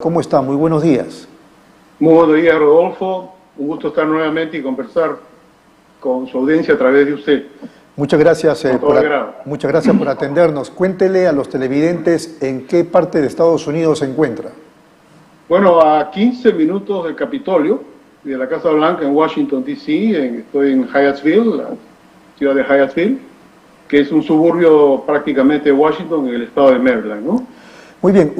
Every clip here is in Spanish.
¿Cómo está? Muy buenos días. Muy buenos días, Rodolfo. Un gusto estar nuevamente y conversar con su audiencia a través de usted. Muchas gracias, Muchas gracias por atendernos. Cuéntele a los televidentes en qué parte de Estados Unidos se encuentra. Bueno, a 15 minutos del Capitolio, de la Casa Blanca en Washington, D.C., estoy en Hyattsville, la ciudad de Hyattsville, que es un suburbio prácticamente de Washington en el estado de Maryland, ¿no? Muy bien,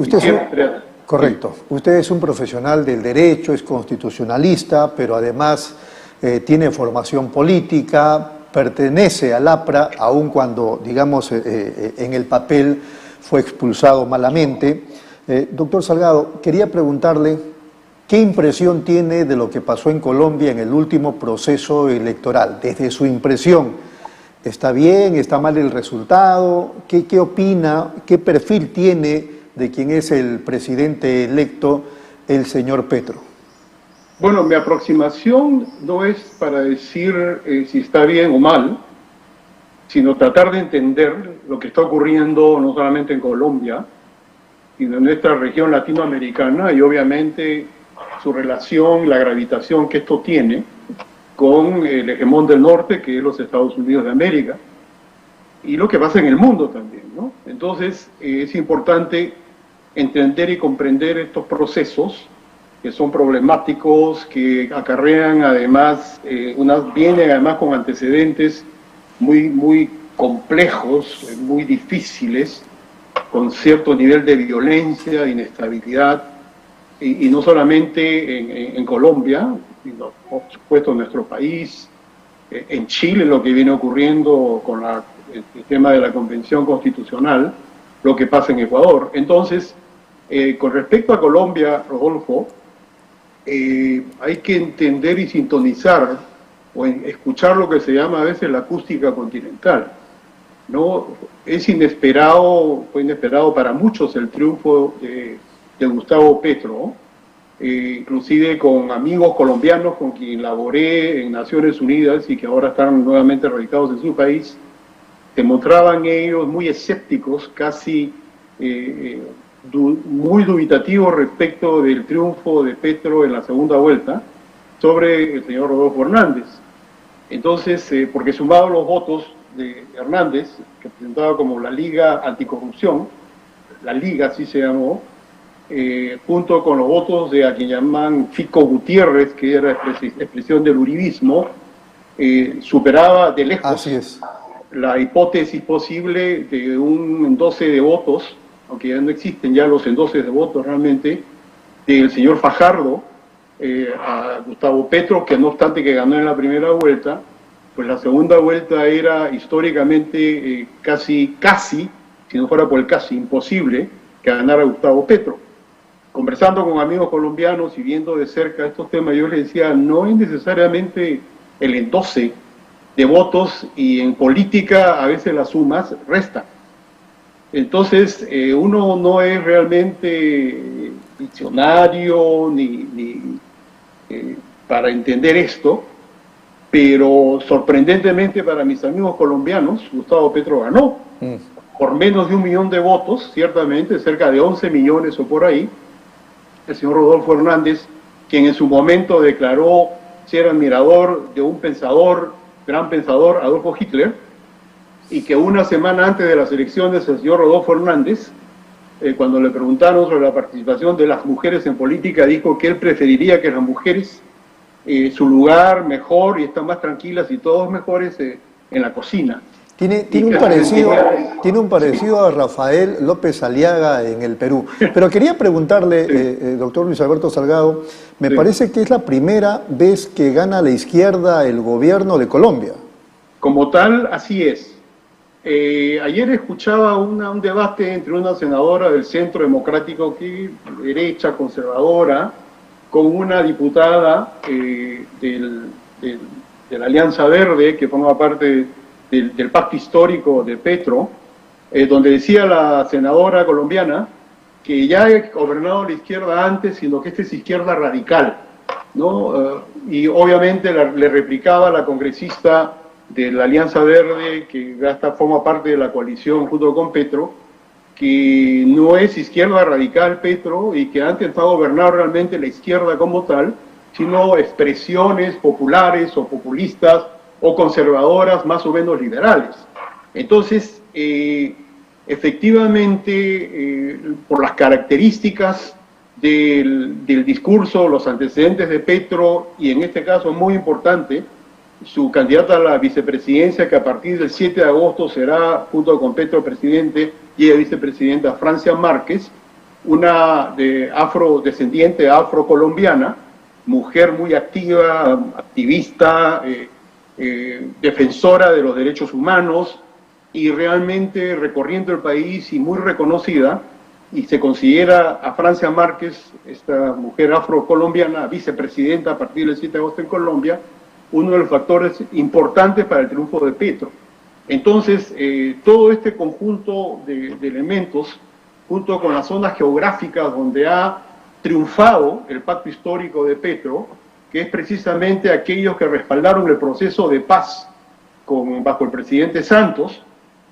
correcto. Usted es un profesional del derecho, es constitucionalista, pero además tiene formación política, pertenece al APRA, aun cuando, digamos, en el papel fue expulsado malamente. Doctor Salgado, quería preguntarle qué impresión tiene de lo que pasó en Colombia en el último proceso electoral. Desde su impresión, ¿está bien, está mal el resultado? ¿Qué opina? ¿Qué perfil tiene de quien es el presidente electo, el señor Petro? Bueno, mi aproximación no es para decir si está bien o mal, sino tratar de entender lo que está ocurriendo no solamente en Colombia, sino en nuestra región latinoamericana y obviamente su relación, la gravitación que esto tiene con el hegemón del norte, que es los Estados Unidos de América, y lo que pasa en el mundo también, ¿no? Entonces, es importante entender y comprender estos procesos que son problemáticos, que acarrean además, vienen además con antecedentes muy complejos, muy difíciles, con cierto nivel de violencia, de inestabilidad, y no solamente en Colombia, sino por supuesto en nuestro país, en Chile lo que viene ocurriendo con el tema de la Convención Constitucional, lo que pasa en Ecuador. Entonces, con respecto a Colombia, Rodolfo, hay que entender y sintonizar o escuchar lo que se llama a veces la acústica continental, ¿no? Fue inesperado para muchos el triunfo de Gustavo Petro, inclusive con amigos colombianos con quien laboré en Naciones Unidas y que ahora están nuevamente radicados en su país, se mostraban ellos muy escépticos, casi muy dubitativos respecto del triunfo de Petro en la segunda vuelta sobre el señor Rodolfo Hernández. Entonces, porque sumados los votos de Hernández, que presentaba como la Liga Anticorrupción, la Liga así se llamó, junto con los votos de a quien llaman Fico Gutiérrez, que era expresión del uribismo, superaba de lejos la hipótesis posible de un endose de votos, aunque ya no existen ya los endoses de votos realmente, del señor Fajardo a Gustavo Petro, que no obstante que ganó en la primera vuelta, pues la segunda vuelta era históricamente casi, si no fuera por el casi, imposible que ganara Gustavo Petro. Conversando con amigos colombianos y viendo de cerca estos temas, yo les decía, no es necesariamente el endose de votos, y en política a veces las sumas restan. Entonces, uno no es realmente diccionario ni para entender esto, pero sorprendentemente para mis amigos colombianos, Gustavo Petro ganó por menos de 1 millón de votos, ciertamente, cerca de 11 millones o por ahí. El señor Rodolfo Hernández, quien en su momento declaró ser admirador de un gran pensador, Adolfo Hitler, y que una semana antes de las elecciones el señor Rodolfo Hernández, cuando le preguntaron sobre la participación de las mujeres en política, dijo que él preferiría que las mujeres, su lugar mejor y están más tranquilas y todos mejores en la cocina. Tiene un parecido a Rafael López Aliaga en el Perú. Pero quería preguntarle, doctor Luis Alberto Salgado, me parece que es la primera vez que gana la izquierda el gobierno de Colombia. Como tal, así es. Ayer escuchaba un debate entre una senadora del Centro Democrático, derecha, conservadora, con una diputada de la Alianza Verde, que forma parte del pacto histórico de Petro, donde decía la senadora colombiana que ya ha gobernado la izquierda antes, sino que esta es izquierda radical, ¿no? Y obviamente le replicaba la congresista de la Alianza Verde, que ya forma parte de la coalición junto con Petro, que no es izquierda radical Petro y que ha intentado gobernar realmente la izquierda como tal, sino expresiones populares o populistas o conservadoras más o menos liberales. Entonces, efectivamente, por las características del discurso, los antecedentes de Petro, y en este caso muy importante, su candidata a la vicepresidencia, que a partir del 7 de agosto será, junto con Petro presidente y ella vicepresidenta, Francia Márquez, una afrodescendiente, afrocolombiana, mujer muy activa, activista, defensora de los derechos humanos, y realmente recorriendo el país y muy reconocida, y se considera a Francia Márquez, esta mujer afrocolombiana, vicepresidenta a partir del 7 de agosto en Colombia, uno de los factores importantes para el triunfo de Petro. Entonces, todo este conjunto de elementos, junto con las zonas geográficas donde ha triunfado el pacto histórico de Petro, que es precisamente aquellos que respaldaron el proceso de paz bajo el presidente Santos,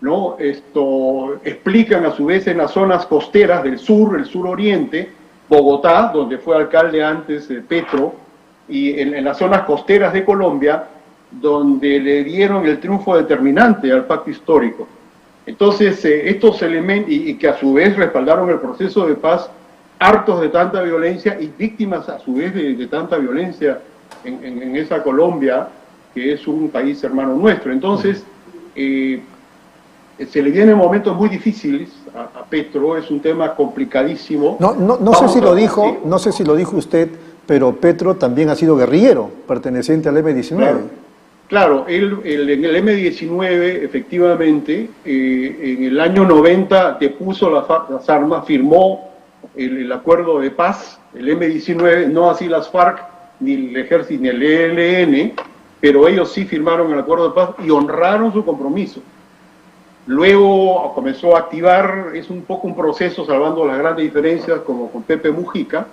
¿no? Esto explican a su vez en las zonas costeras del sur, el suroriente, Bogotá, donde fue alcalde antes Petro, y en las zonas costeras de Colombia, donde le dieron el triunfo determinante al pacto histórico. Entonces, estos elementos, y que a su vez respaldaron el proceso de paz, hartos de tanta violencia y víctimas a su vez de tanta violencia en esa Colombia, que es un país hermano nuestro. Entonces, se le vienen momentos muy difíciles a Petro, es un tema complicadísimo. No sé si lo dijo usted, pero Petro también ha sido guerrillero, perteneciente al M-19. Claro, él en el M-19, efectivamente, en el año 90 depuso las armas, firmó el acuerdo de paz, el M-19, no así las FARC, ni el Ejército, ni el ELN, pero ellos sí firmaron el acuerdo de paz y honraron su compromiso. Luego comenzó a activar, es un poco un proceso, salvando las grandes diferencias, como con Pepe Mujica,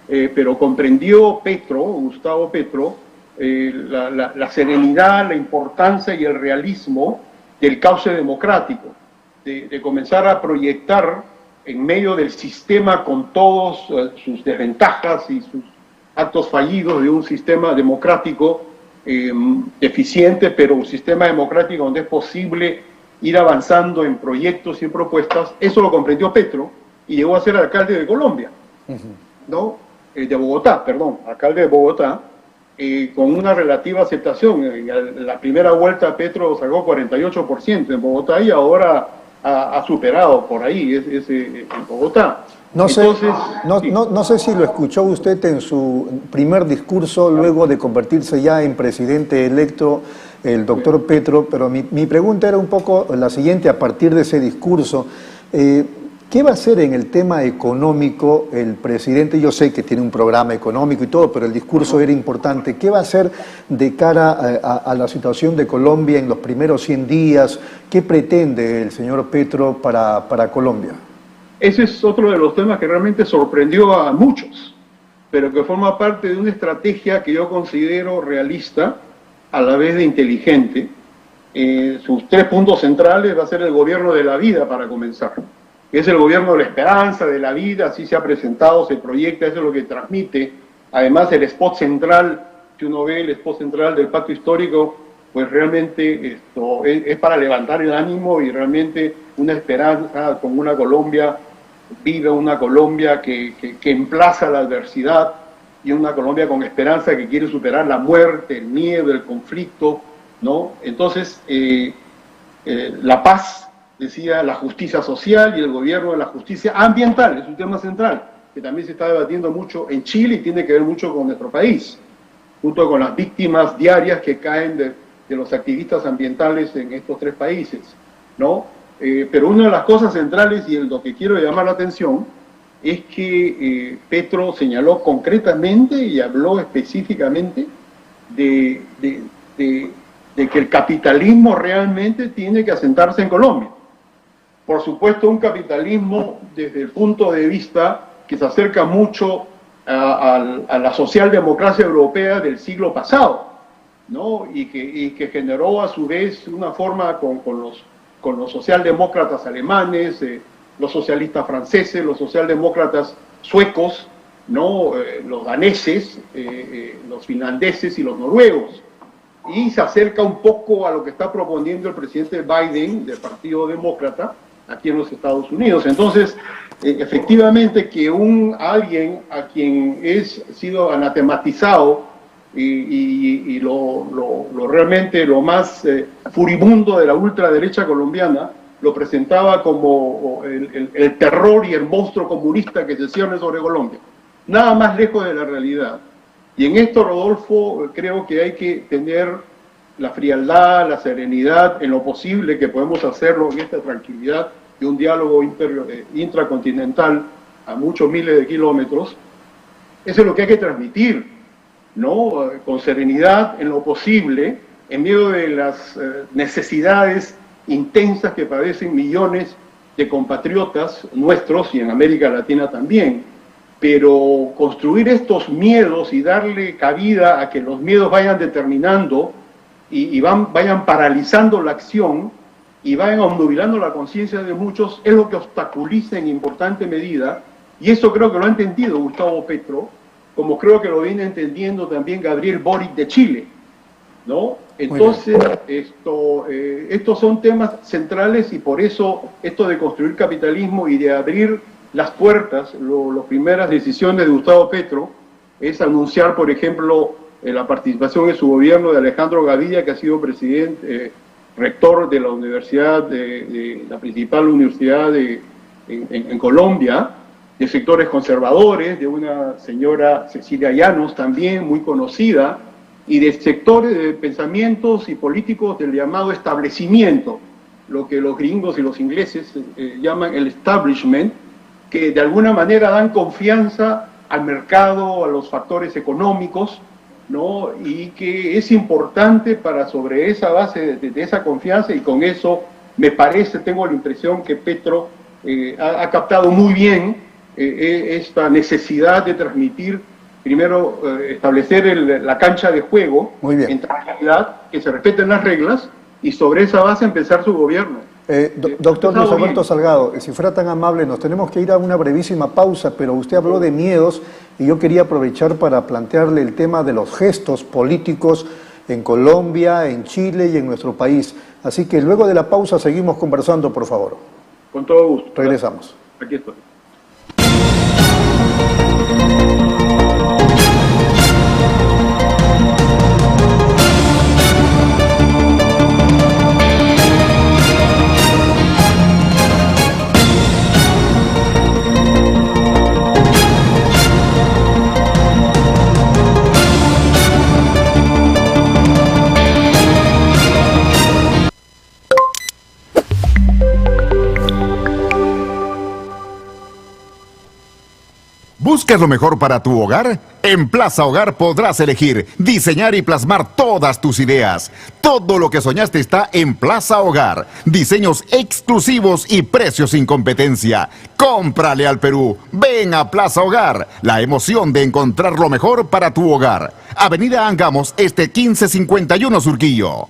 pero comprendió Gustavo Petro, la serenidad, la importancia y el realismo del cauce democrático, de comenzar a proyectar en medio del sistema con todos sus desventajas y sus actos fallidos de un sistema democrático eficiente, pero un sistema democrático donde es posible ir avanzando en proyectos y en propuestas. Eso lo comprendió Petro y llegó a ser alcalde de Colombia, ¿no? De Bogotá, perdón, alcalde de Bogotá, con una relativa aceptación. En la primera vuelta Petro sacó 48% en Bogotá y ahora ha superado por ahí en Bogotá. No sé si lo escuchó usted en su primer discurso luego de convertirse ya en presidente electo, el doctor Petro, pero mi pregunta era un poco la siguiente a partir de ese discurso. ¿Qué va a hacer en el tema económico el presidente? Yo sé que tiene un programa económico y todo, pero el discurso era importante. ¿Qué va a hacer de cara a la situación de Colombia en los primeros 100 días? ¿Qué pretende el señor Petro para Colombia? Ese es otro de los temas que realmente sorprendió a muchos, pero que forma parte de una estrategia que yo considero realista, a la vez de inteligente. Sus 3 puntos centrales va a ser el gobierno de la vida para comenzar. Es el gobierno de la esperanza, de la vida, así se ha presentado, se proyecta, eso es lo que transmite. Además, el spot central, si uno ve el spot central del pacto histórico, pues realmente esto es para levantar el ánimo y realmente una esperanza con una Colombia viva, una Colombia que emplaza la adversidad y una Colombia con esperanza que quiere superar la muerte, el miedo, el conflicto, ¿no? Entonces, la paz, decía, la justicia social y el gobierno de la justicia ambiental, es un tema central, que también se está debatiendo mucho en Chile y tiene que ver mucho con nuestro país, junto con las víctimas diarias que caen de los activistas ambientales en estos 3 países, ¿no? Pero una de las cosas centrales y lo que quiero llamar la atención es que Petro señaló concretamente y habló específicamente de que el capitalismo realmente tiene que asentarse en Colombia. Por supuesto, un capitalismo desde el punto de vista que se acerca mucho a la socialdemocracia europea del siglo pasado, ¿no? Y que generó a su vez una forma con los socialdemócratas alemanes, los socialistas franceses, los socialdemócratas suecos, ¿no? Los daneses, los finlandeses y los noruegos. Y se acerca un poco a lo que está proponiendo el presidente Biden del Partido Demócrata aquí en los Estados Unidos. Entonces, efectivamente que alguien a quien sido anatematizado y realmente lo más furibundo de la ultraderecha colombiana, lo presentaba como el terror y el monstruo comunista que se cierne sobre Colombia. Nada más lejos de la realidad. Y en esto, Rodolfo, creo que hay que tener la frialdad, la serenidad, en lo posible que podemos hacerlo en esta tranquilidad de un diálogo intracontinental a muchos miles de kilómetros. Eso es lo que hay que transmitir, ¿no? Con serenidad, en lo posible, en medio de las necesidades intensas que padecen millones de compatriotas nuestros y en América Latina también. Pero construir estos miedos y darle cabida a que los miedos vayan determinando y vayan paralizando la acción y vayan obnubilando la conciencia de muchos es lo que obstaculiza en importante medida, y eso creo que lo ha entendido Gustavo Petro, como creo que lo viene entendiendo también Gabriel Boric de Chile, ¿no? Entonces, estos son temas centrales, y por eso esto de construir capitalismo y de abrir las puertas, las primeras decisiones de Gustavo Petro es anunciar, por ejemplo, la participación en su gobierno de Alejandro Gaviria, que ha sido presidente, rector de la universidad, de la principal universidad en Colombia, de sectores conservadores, de una señora Cecilia Llanos también muy conocida, y de sectores de pensamientos y políticos del llamado establecimiento, lo que los gringos y los ingleses llaman el establishment, que de alguna manera dan confianza al mercado, a los factores económicos, ¿no? Y que es importante para sobre esa base de esa confianza, y con eso me parece, tengo la impresión que Petro ha captado muy bien esta necesidad de transmitir, primero establecer la cancha de juego en tranquilidad, que se respeten las reglas, y sobre esa base empezar su gobierno. Doctor Luis Alberto Salgado, si fuera tan amable, nos tenemos que ir a una brevísima pausa, pero usted habló de miedos y yo quería aprovechar para plantearle el tema de los gestos políticos en Colombia, en Chile y en nuestro país. Así que luego de la pausa seguimos conversando, por favor. Con todo gusto. Regresamos. Aquí estoy. ¿Buscas lo mejor para tu hogar? En Plaza Hogar podrás elegir, diseñar y plasmar todas tus ideas. Todo lo que soñaste está en Plaza Hogar. Diseños exclusivos y precios sin competencia. Cómprale al Perú. Ven a Plaza Hogar. La emoción de encontrar lo mejor para tu hogar. Avenida Angamos, 1551 Surquillo.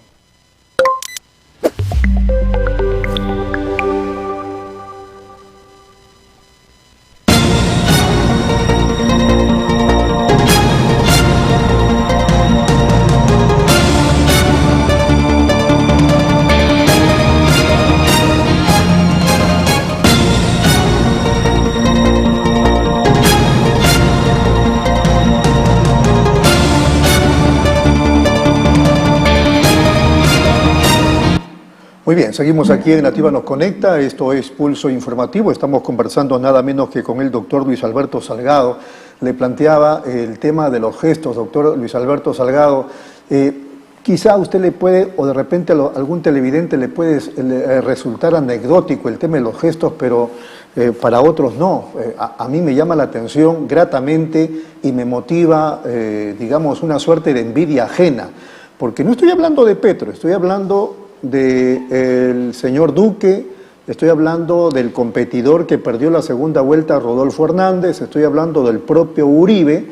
Muy bien, seguimos aquí en Nativa Nos Conecta, esto es Pulso Informativo, estamos conversando nada menos que con el doctor Luis Alberto Salgado. Le planteaba el tema de los gestos, doctor Luis Alberto Salgado. Quizá a usted le puede, o de repente a algún televidente le puede resultar anecdótico el tema de los gestos, pero para otros no. A mí me llama la atención gratamente y me motiva, digamos, una suerte de envidia ajena, porque no estoy hablando de Petro, estoy hablando del señor Duque, estoy hablando del competidor que perdió la segunda vuelta, Rodolfo Hernández, estoy hablando del propio Uribe,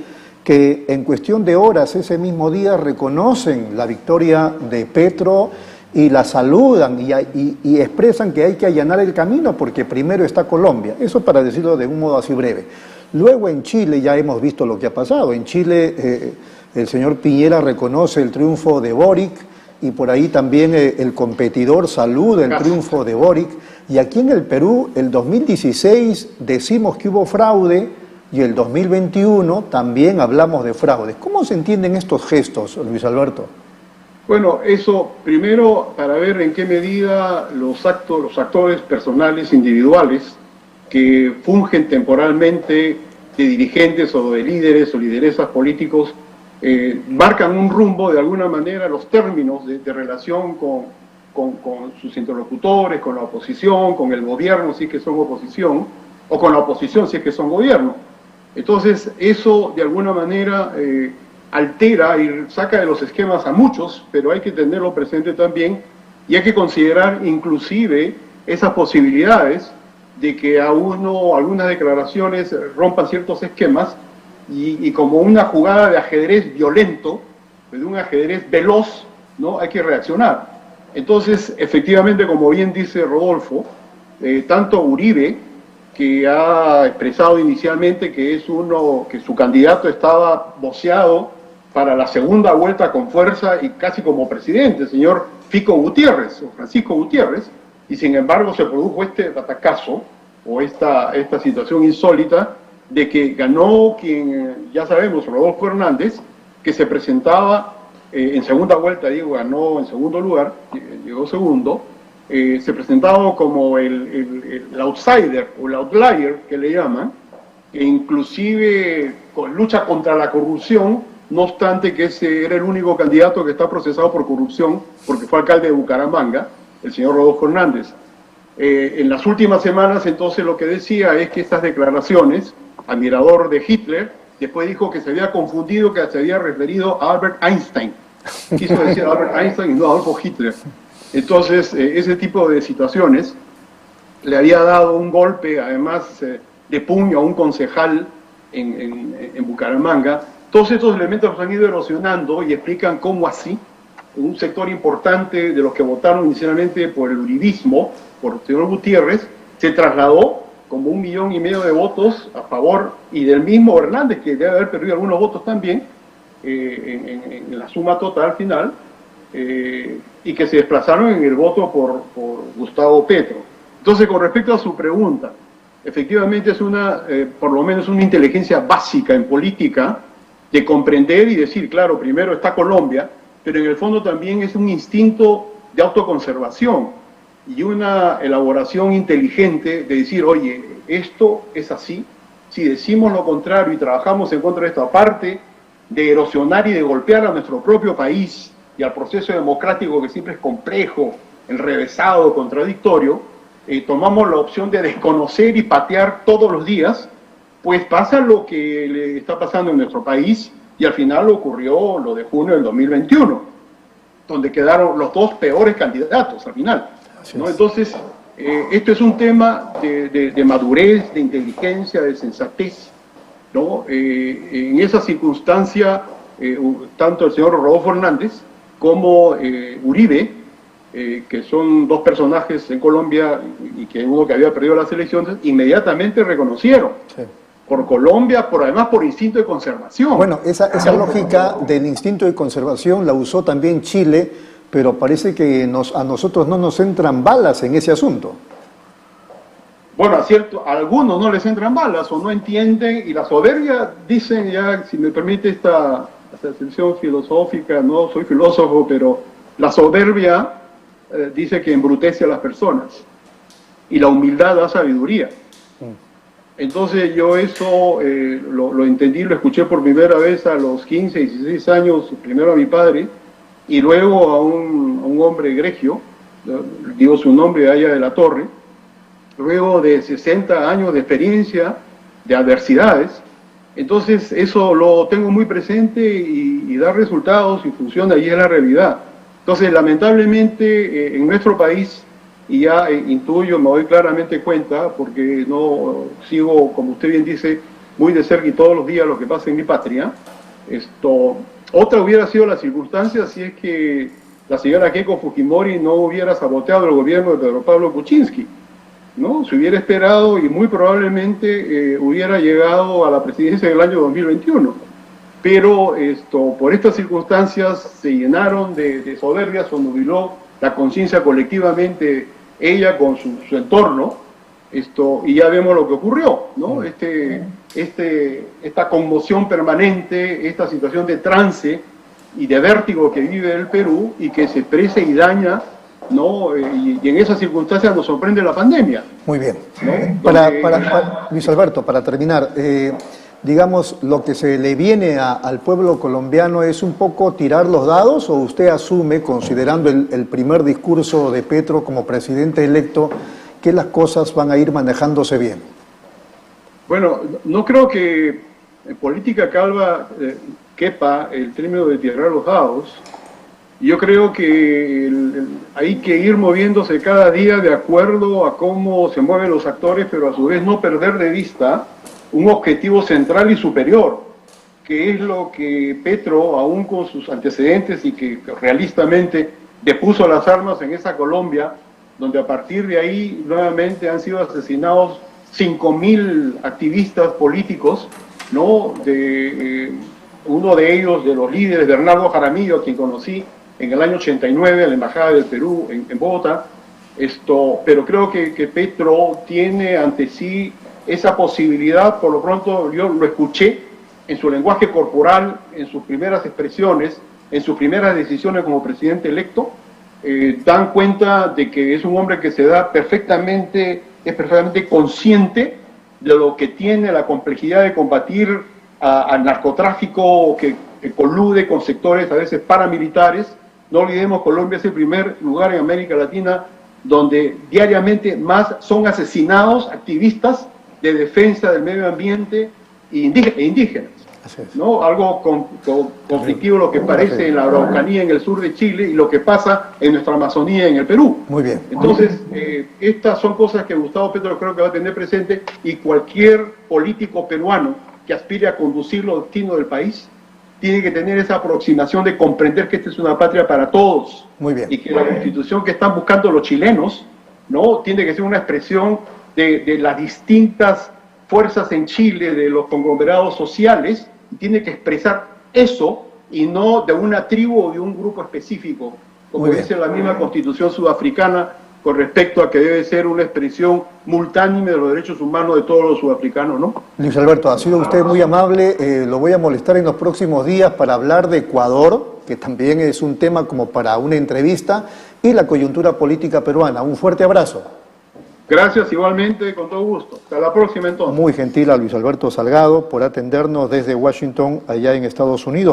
que en cuestión de horas ese mismo día reconocen la victoria de Petro y la saludan y expresan que hay que allanar el camino porque primero está Colombia. Eso para decirlo de un modo así breve. Luego en Chile ya hemos visto lo que ha pasado. En Chile el señor Piñera reconoce el triunfo de Boric y por ahí también el competidor saluda el triunfo de Boric. Y aquí en el Perú, el 2016 decimos que hubo fraude y el 2021 también hablamos de fraude. ¿Cómo se entienden estos gestos, Luis Alberto? Bueno, eso primero para ver en qué medida los actores personales individuales que fungen temporalmente de dirigentes o de líderes o lideresas políticos marcan un rumbo de alguna manera, los términos de relación con sus interlocutores, con la oposición, con el gobierno si es que son oposición, o con la oposición si es que son gobierno. Entonces eso de alguna manera altera y saca de los esquemas a muchos, pero hay que tenerlo presente también y hay que considerar inclusive esas posibilidades de que algunas declaraciones rompan ciertos esquemas y como una jugada de ajedrez violento, de un ajedrez veloz, ¿no? Hay que reaccionar. Entonces, efectivamente, como bien dice Rodolfo, tanto Uribe, que ha expresado inicialmente que su candidato estaba voceado para la segunda vuelta con fuerza y casi como presidente, el señor Fico Gutiérrez, o Francisco Gutiérrez, y sin embargo se produjo este batacazo, o esta situación insólita, de que ganó quien, ya sabemos, Rodolfo Hernández, que se presentaba en segunda vuelta, ganó en segundo lugar, llegó segundo, se presentaba como el outsider o el outlier que le llaman, e inclusive con lucha contra la corrupción, no obstante que ese era el único candidato que está procesado por corrupción porque fue alcalde de Bucaramanga, el señor Rodolfo Hernández. En las últimas semanas entonces lo que decía es que estas declaraciones, admirador de Hitler, después dijo que se había confundido, que se había referido a Albert Einstein. Quiso decir Albert Einstein y no a Adolfo Hitler. Entonces, ese tipo de situaciones le había dado un golpe, además de puño a un concejal en Bucaramanga. Todos estos elementos han ido erosionando y explican cómo así un sector importante de los que votaron inicialmente por el uribismo, por el señor Gutiérrez, se trasladó como 1,5 millones de votos a favor y del mismo Hernández, que debe haber perdido algunos votos también en la suma total final, y que se desplazaron en el voto por Gustavo Petro. Entonces, con respecto a su pregunta, efectivamente es por lo menos una inteligencia básica en política de comprender y decir, claro, primero está Colombia, pero en el fondo también es un instinto de autoconservación y una elaboración inteligente de decir, oye, esto es así, si decimos lo contrario y trabajamos en contra de esto, aparte de erosionar y de golpear a nuestro propio país y al proceso democrático que siempre es complejo, enrevesado, contradictorio, tomamos la opción de desconocer y patear todos los días, pues pasa lo que le está pasando en nuestro país y al final ocurrió lo de junio del 2021, donde quedaron los dos peores candidatos al final, ¿no? Entonces, esto es un tema de madurez, de inteligencia, de sensatez, ¿no? En esa circunstancia, tanto el señor Rodolfo Hernández como Uribe, que son dos personajes en Colombia y que uno que había perdido las elecciones, inmediatamente reconocieron. Sí. Por Colombia, además por instinto de conservación. Bueno, esa lógica del instinto de conservación la usó también Chile, pero parece que a nosotros no nos entran balas en ese asunto. Bueno, a algunos no les entran balas o no entienden, y la soberbia, dicen ya, si me permite esta extensión filosófica, no soy filósofo, pero la soberbia dice que embrutece a las personas y la humildad da sabiduría. Entonces yo eso lo entendí, lo escuché por primera vez a los 15, 16 años, primero a mi padre y luego a un hombre egregio, digo su nombre, Aya de la Torre, luego de 60 años de experiencia, de adversidades. Entonces eso lo tengo muy presente y da resultados y funciona y es la realidad. Entonces lamentablemente en nuestro país, y ya intuyo, me doy claramente cuenta, porque no sigo, como usted bien dice, muy de cerca y todos los días lo que pasa en mi patria, otra hubiera sido la circunstancia si es que la señora Keiko Fujimori no hubiera saboteado el gobierno de Pedro Pablo Kuczynski, ¿no? Se hubiera esperado y muy probablemente hubiera llegado a la presidencia del año 2021. Pero por estas circunstancias se llenaron de soberbia, se nubiló la conciencia colectivamente ella con su entorno, y ya vemos lo que ocurrió, ¿no? Esta conmoción permanente, esta situación de trance y de vértigo que vive el Perú y que se expresa y daña, ¿no? Y en esas circunstancias nos sorprende la pandemia. Muy bien. ¿No? Luis Alberto, para terminar, digamos, lo que se le viene al pueblo colombiano es un poco tirar los dados, o usted asume, considerando el primer discurso de Petro como presidente electo, que las cosas van a ir manejándose bien. Bueno, no creo que en política calva quepa el término de tirar los dados. Yo creo que hay que ir moviéndose cada día de acuerdo a cómo se mueven los actores, pero a su vez no perder de vista un objetivo central y superior, que es lo que Petro, aún con sus antecedentes y que realistamente depuso las armas en esa Colombia, donde a partir de ahí nuevamente han sido asesinados 5.000 activistas políticos, ¿no? Uno de ellos, de los líderes, Bernardo Jaramillo, a quien conocí en el año 89 en la Embajada del Perú en Bogotá, pero creo que Petro tiene ante sí esa posibilidad. Por lo pronto yo lo escuché en su lenguaje corporal, en sus primeras expresiones, en sus primeras decisiones como presidente electo, dan cuenta de que es un hombre que es perfectamente consciente de lo que tiene la complejidad de combatir al narcotráfico que colude con sectores a veces paramilitares. No olvidemos, Colombia es el primer lugar en América Latina donde diariamente más son asesinados activistas de defensa del medio ambiente e indígenas. ¿No? Algo conflictivo lo que parece en la Araucanía, en el sur de Chile, y lo que pasa en nuestra Amazonía, en el Perú. Muy bien. Entonces, estas son cosas que Gustavo Petro creo que va a tener presente, y cualquier político peruano que aspire a conducir los destinos del país tiene que tener esa aproximación de comprender que esta es una patria para todos. Muy bien. Y que la constitución que están buscando los chilenos, ¿no? Tiene que ser una expresión de las distintas fuerzas en Chile, de los conglomerados sociales. Tiene que expresar eso y no de una tribu o de un grupo específico, como dice la misma constitución sudafricana, con respecto a que debe ser una expresión multánime de los derechos humanos de todos los sudafricanos, ¿no? Luis Alberto, ha sido usted muy amable. Lo voy a molestar en los próximos días para hablar de Ecuador, que también es un tema como para una entrevista, y la coyuntura política peruana. Un fuerte abrazo. Gracias, igualmente, con todo gusto. Hasta la próxima, entonces. Muy gentil a Luis Alberto Salgado por atendernos desde Washington, allá en Estados Unidos.